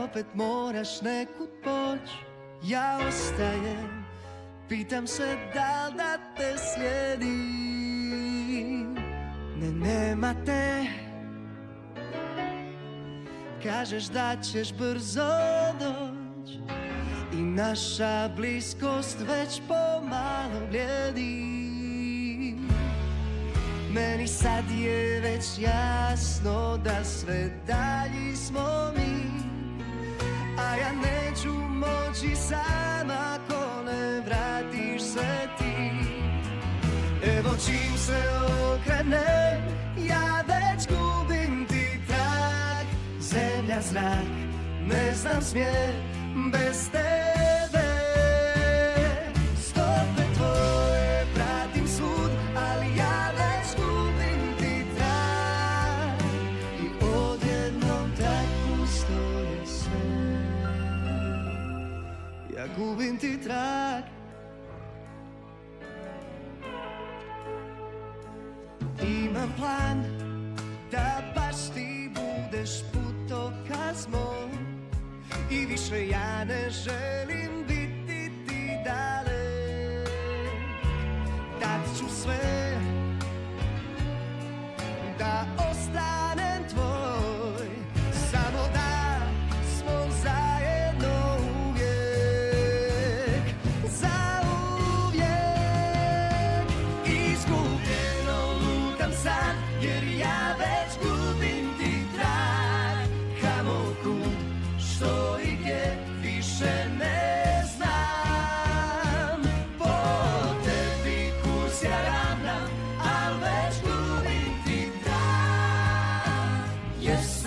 opet moraš nekud poć. Ja ostajem, pitam se da li da te slijedim. Ne, nema te. Kažeš da ćeš brzo doć i naša bliskost već pomalo bljedi. Meni sad je već jasno da sve dalji smo mi, a ja neću moći sam ako ne vratiš se ti. Evo čim se okrenem, ja već gubim ti trag. Zemlja, zrak, ne znam smjer bez tebe. Stope tvoje pratim svud, ali ja već gubim ti trag. I odjednom tak pusto je sve. Ja gubim ti trag. Imam plan da baš ti budeš putokaz moj, i više ja ne želim biti ti dalek. Dat ću sve da ostanem tvoj, samo da smo zajedno uvijek. Zauvijek. Izgubljeno lutam sad, jer ja već gubim ti trag. Kamo, kud, što i gdje, više ne znam. Po tebi kurs ja ravnam, al već gubim ti trag. Yes.